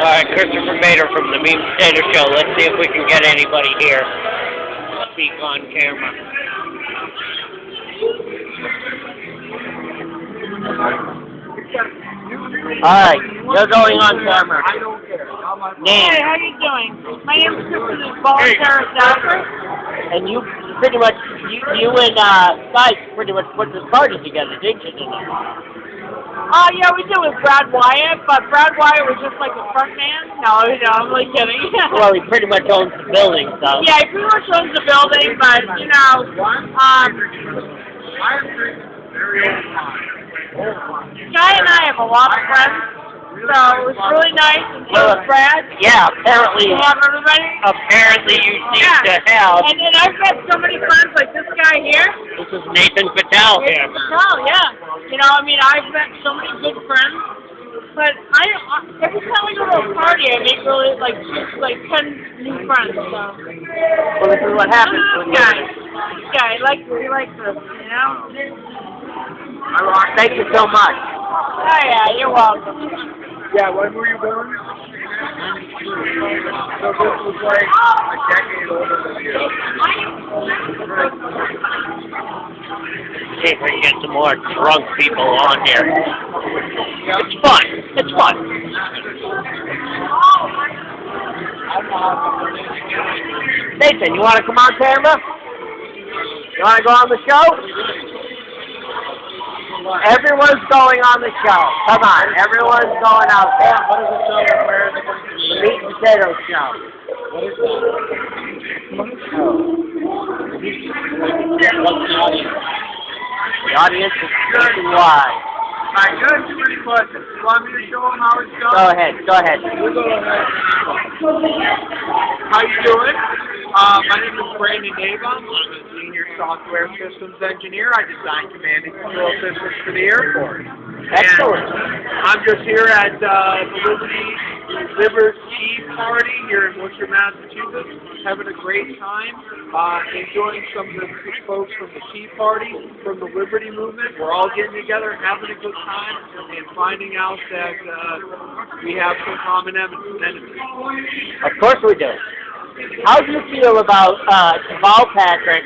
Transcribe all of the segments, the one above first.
All right, Christopher Mader from the Meme Stater Show. Let's see if we can get anybody here. Speak on camera. All right, you're going on camera. I don't care. Name. Hey, how you doing? My name is Kristen Volunteer Stafford. And you pretty much, you and Skype pretty much put this party together, didn't you? Yeah, we did with Brad Wyatt, but Brad Wyatt was just like the front man. No, I'm only kidding. Well, he pretty much owns the building, so. Yeah, he pretty much owns the building, but, Guy and I have a lot of friends, so it was really nice, and so was Brad. Yeah, apparently. You have everybody? Apparently you seem to have. And then I've met so many friends like this guy here. This is Nathan Patel here. Patel, yeah. I've met so many good friends, but every time I go to a party, I make really, like 10 new friends, so. Well, this is what happens when you... This guy, he likes this, Thank you so much. Oh, yeah, you're welcome. Yeah, when were you born? So this was like a decade older than you. See if we can get some more drunk people on here. It's fun. It's fun. Nathan, you want to come on camera? You want to go on the show? Everyone's going on the show. Come on, everyone's going out there. What is the show? Where is it going to be? The Meat and Potato Show. What is that? What's the audience? The audience is nationwide. Alright, good. Pretty questions. You want me to show them how it's done? Go ahead. Go ahead. We'll go ahead. How you doing? My name is Brandon Nava. I'm a senior software systems engineer. I design command and control systems for the Air Force. Excellent. And I'm just here at the Liberty Tea Party here in Worcester, Massachusetts, having a great time, enjoying some of the folks from the Tea Party, from the Liberty Movement. We're all getting together, having a good time, and finding out that we have some common enemies. Of course we do. How do you feel about Jamal Patrick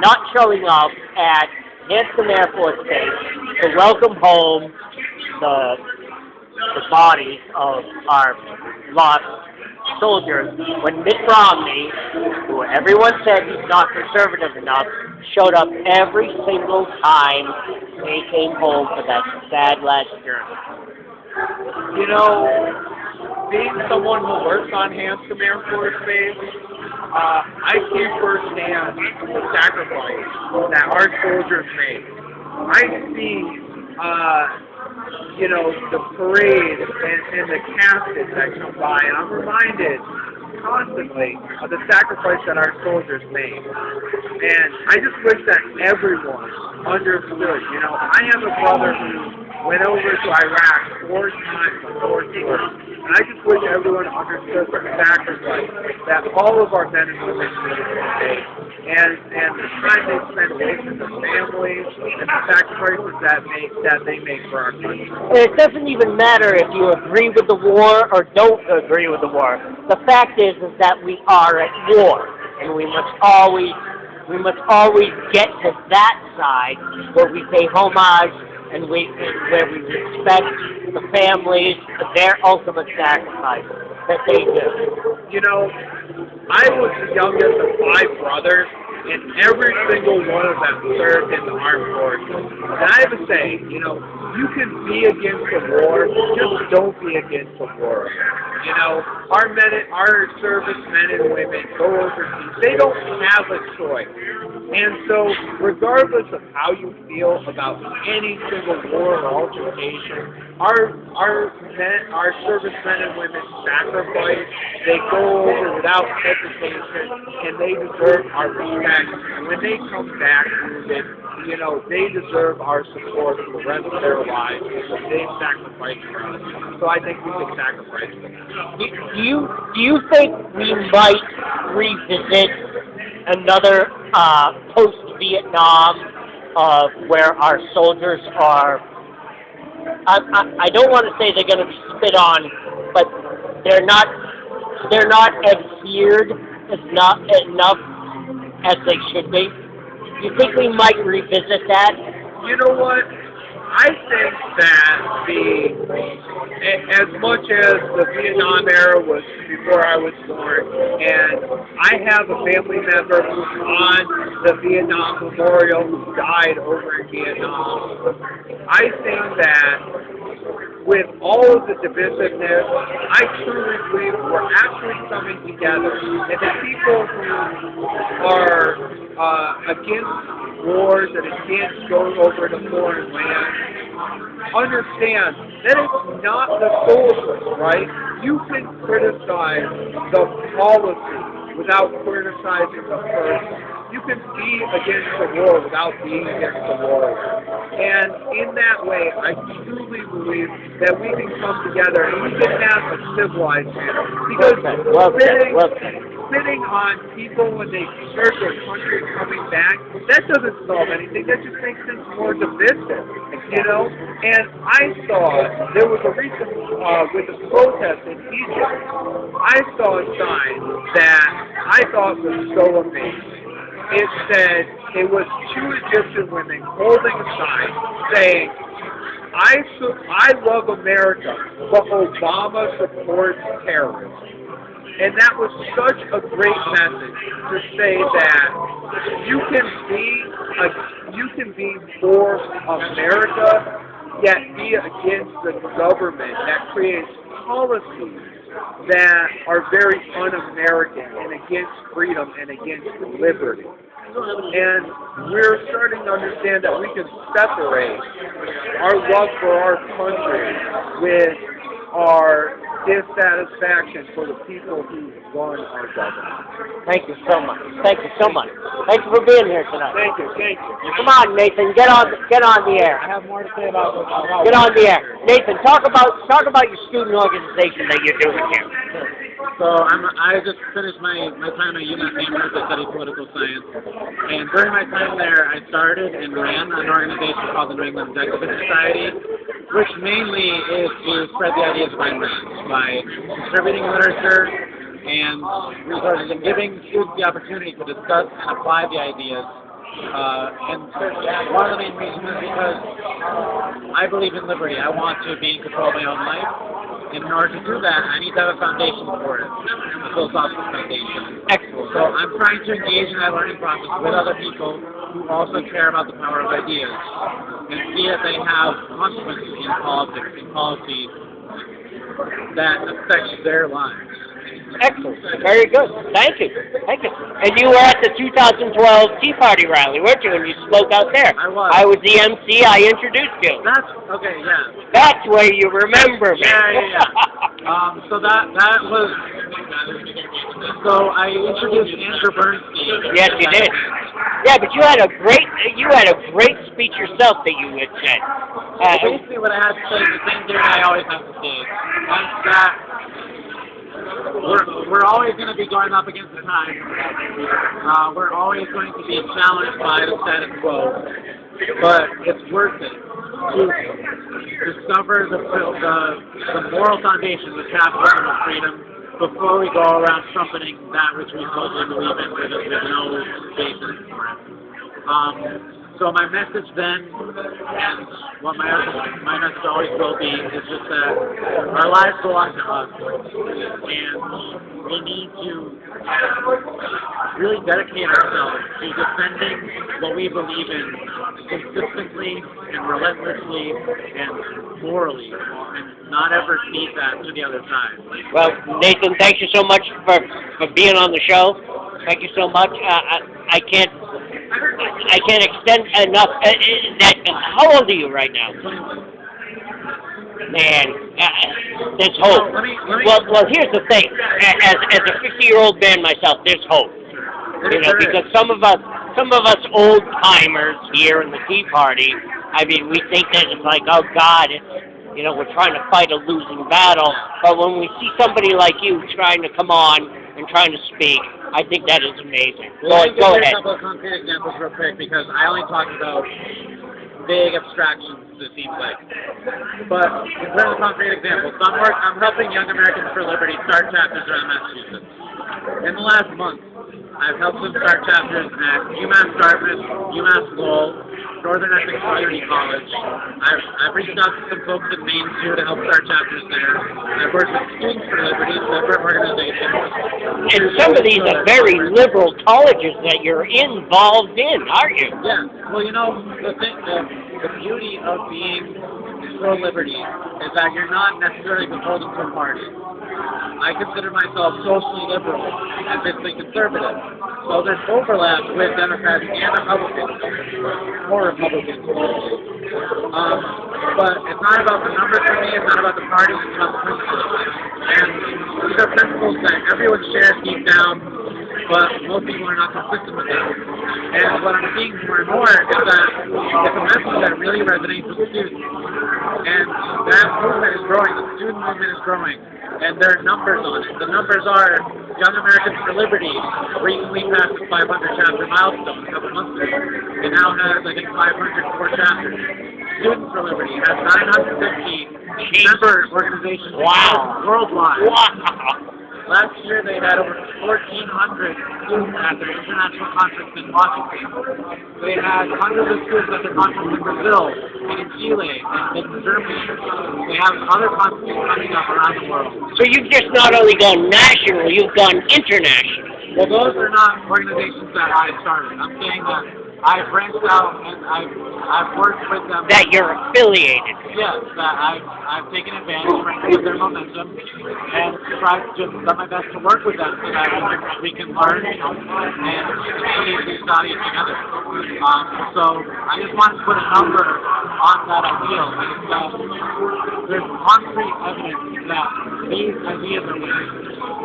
not showing up at Hanscom Air Force Base to welcome home the bodies of our lost soldiers when Mitt Romney, who everyone said he's not conservative enough, showed up every single time they came home for that sad last journey? You know, being someone who works on Hanscom Air Force Base, I see firsthand the sacrifice that our soldiers make. I see, the parade and the caskets that come by, and I'm reminded constantly of the sacrifice that our soldiers made. And I just wish that everyone understood. I have a brother who went over to Iraq 4 times on 4 tours. And I just wish everyone understood the sacrifice that all of our men and women made. And the time they spend away from their families and the sacrifices that they make for our country. It doesn't even matter if you agree with the war or don't agree with the war. The fact is that we are at war, and we must always get to that side where we pay homage and where we respect the families, their ultimate sacrifice that they do. I was the youngest of 5 brothers, and every single one of them served in the armed forces. And I have to say, you can be against the war, just don't be against the war. Our servicemen and women go overseas. They don't have a choice. And so, regardless of how you feel about any single war or altercation, our servicemen and women sacrifice. They go over without hesitation, and they deserve our respect. And when they come back, they deserve our support for the rest of their lives because they've sacrificed for us. So I think we can sacrifice for them. Do you think we might revisit another post-Vietnam where our soldiers are? I don't want to say they're going to be spit on, but they're not adhered enough as they should be. You think we might revisit that? You know what? I think that as much as the Vietnam era was before I was born, and I have a family member who's on the Vietnam Memorial who died over in Vietnam, I think that with all of the divisiveness, I truly believe we're actually coming together, and the people who are against wars and against going over to foreign lands understand that it's not the soldiers, right? You can criticize the policy without criticizing the person. You can be against the war without being against the war. And in that way, I truly believe that we can come together and we can have a civilized manner. Because spitting on people when they serve their country and coming back, that doesn't solve anything. That just makes things more divisive, you know? And I saw, there was a recent, with the protest in Egypt, I saw a sign that I thought was so amazing. It said, it was two Egyptian women holding a sign saying, I love America, but Obama supports terrorism. And that was such a great message to say that you can be for America, yet be against the government that creates policies that are very un-American and against freedom and against liberty. And we're starting to understand that we can separate our love for our country with our dissatisfaction for the people who run our government. Thank you so much. Thank you so much. Thank you for being here tonight. Thank you. Come on, Nathan, get on the air. I have more to say about Get on the air. Nathan, talk about your student organization that you're doing here. So I just finished my time at UMass Amherst. I studied political science, and during my time there, I started and ran an organization called the New England Executive Society, which mainly is to spread the ideas of Ayn Rand by distributing literature and resources and giving students the opportunity to discuss and apply the ideas. And one of the main reasons is because I believe in liberty. I want to be in control of my own life. And in order to do that, I need to have a foundation for it, a philosophical foundation. Excellent. So I'm trying to engage in that learning process with other people who also care about the power of ideas and see that they have consequences in politics and policies that affect their lives. Excellent. Very good. Thank you. And you were at the 2012 Tea Party rally, weren't you? And you spoke out there. I was. I was the MC. I introduced you. That's okay. Yeah. That's where you remember me. Yeah. So that was. So I introduced Andrew Bernstein. Yes, you did. Yeah, but you had a great speech yourself that you had said. Basically, what I had to say is the same thing I always have to say. And that we're always going to be going up against the time. We're always going to be challenged by the status quo, but it's worth it to discover the moral foundation of capitalism and freedom before we go around trumpeting that which we supposedly believe in with no basis for it. So my message then, and what my message always will be, is just that our lives belong to us, and we need to really dedicate ourselves to defending what we believe in consistently and relentlessly and morally, and not ever cede that to the other side. Well, Nathan, thank you so much for being on the show. Thank you so much. I can't extend enough. How old are you right now? Man, there's hope. Well, here's the thing. As a 50-year-old man myself, there's hope. You know, because some of us old timers here in the Tea Party, I mean, we think that it's like, oh God, we're trying to fight a losing battle. But when we see somebody like you trying to come on and trying to speak, I think that is amazing. Well, Go ahead. A couple of concrete examples real quick, because I only talked about vague abstractions, it seems like. But in terms of concrete examples, I'm helping Young Americans for Liberty start chapters around Massachusetts. In the last month, I've helped them start chapters at UMass Dartmouth, UMass Lowell, Northern Essex Community College. I've reached out to some folks in Maine too to help start chapters there. I've worked with Students for Liberty, separate organizations. And some of these are very liberal colleges that you're involved in, aren't you? Yeah. Well, you know, the beauty of being pro-liberty is that you're not necessarily beholden to a party. I consider myself socially liberal and fiscally conservative. So there's overlap with Democrats and Republicans, more Republicans. But it's not about the numbers for me, it's not about the party, it's about the principles. And these are principles that everyone shares deep down, but most people are not consistent with them. And what I'm seeing more and more is that it's a message that really resonates with students. And that movement is growing, the student movement is growing, and there are numbers on it. The numbers are Young Americans for Liberty recently passed the 500 chapter milestone a couple months ago. It now has, I think, 504 chapters. Students for Liberty has 950 member organizations worldwide. Wow. Last year they had over 1,400 students at their international conference in Washington. They had hundreds of students at their conference in Brazil, and in Chile, and in Germany. They have other conferences coming up around the world. So you've just not only gone national, you've gone international. Well, those are not organizations that I started. I'm saying that I've branched out and I've worked with them. That you're affiliated. Yes, that I've taken advantage of their momentum and tried to done my best to work with them so that we can learn and achieve these values together. So I just wanted to put a number on that ideal. There's concrete evidence that these ideas are winning,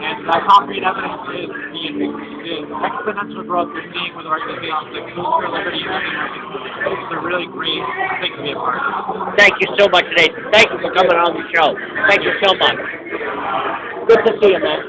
and that concrete evidence is the exponential growth we're seeing with organizations like Students for Liberty and Americans. It's a really great thing to be a part of. Thank you so much, Nathan. Thank you for coming on the show. Thank you so much. Good to see you, man.